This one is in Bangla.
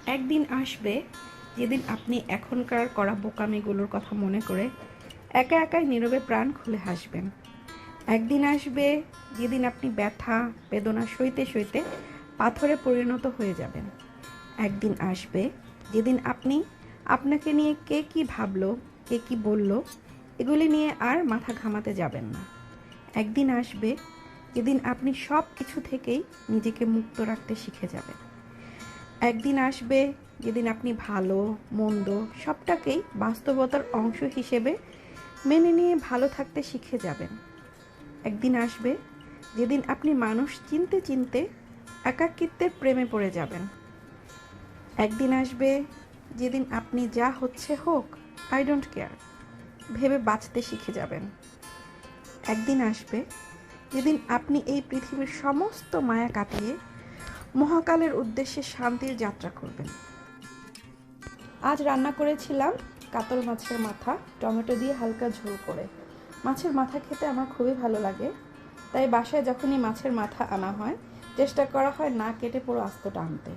একদিন আসবে যেদিন আপনি এখনকার করা বোকামিগুলোর কথা মনে করে একা একাই নীরবে প্রাণ খুলে হাসবেন। একদিন আসবে যেদিন আপনি ব্যথা বেদনা সইতে সইতে পাথরে পরিণত হয়ে যাবেন। একদিন আসবে যেদিন আপনি আপনাকে নিয়ে কে কি ভাবলো, কে কি বলল, এগুলি নিয়ে আর মাথা ঘামাতে যাবেন না। একদিন আসবে যেদিন আপনি সব কিছু থেকেই নিজেকে মুক্ত রাখতে শিখে যাবেন। একদিন আসবে যেদিন আপনি ভালো মন্দ সবটাকেই বাস্তবতার অংশ হিসেবে মেনে নিয়ে ভালো থাকতে শিখে যাবেন। একদিন আসবে যেদিন আপনি মানুষ চিনতে চিনতে একাকিত্বের প্রেমে পড়ে যাবেন। একদিন আসবে যেদিন আপনি যা হচ্ছে হোক, আই ডোন্ট কেয়ার ভেবে বাঁচতে শিখে যাবেন। একদিন আসবে যেদিন আপনি এই পৃথিবীর সমস্ত মায়া কাটিয়ে মহাকালের উদ্দেশ্যে শান্তির যাত্রা করবেন। আজ রান্না করেছিলাম কাতল মাছের মাথা টমেটো দিয়ে হালকা ঝোল করে। মাছের মাথা খেতে আমার খুবই ভালো লাগে, তাই বাসায় যখনই মাছের মাথা আনা হয় চেষ্টা করা হয় না কেটে পুরো আস্তটা আনতে।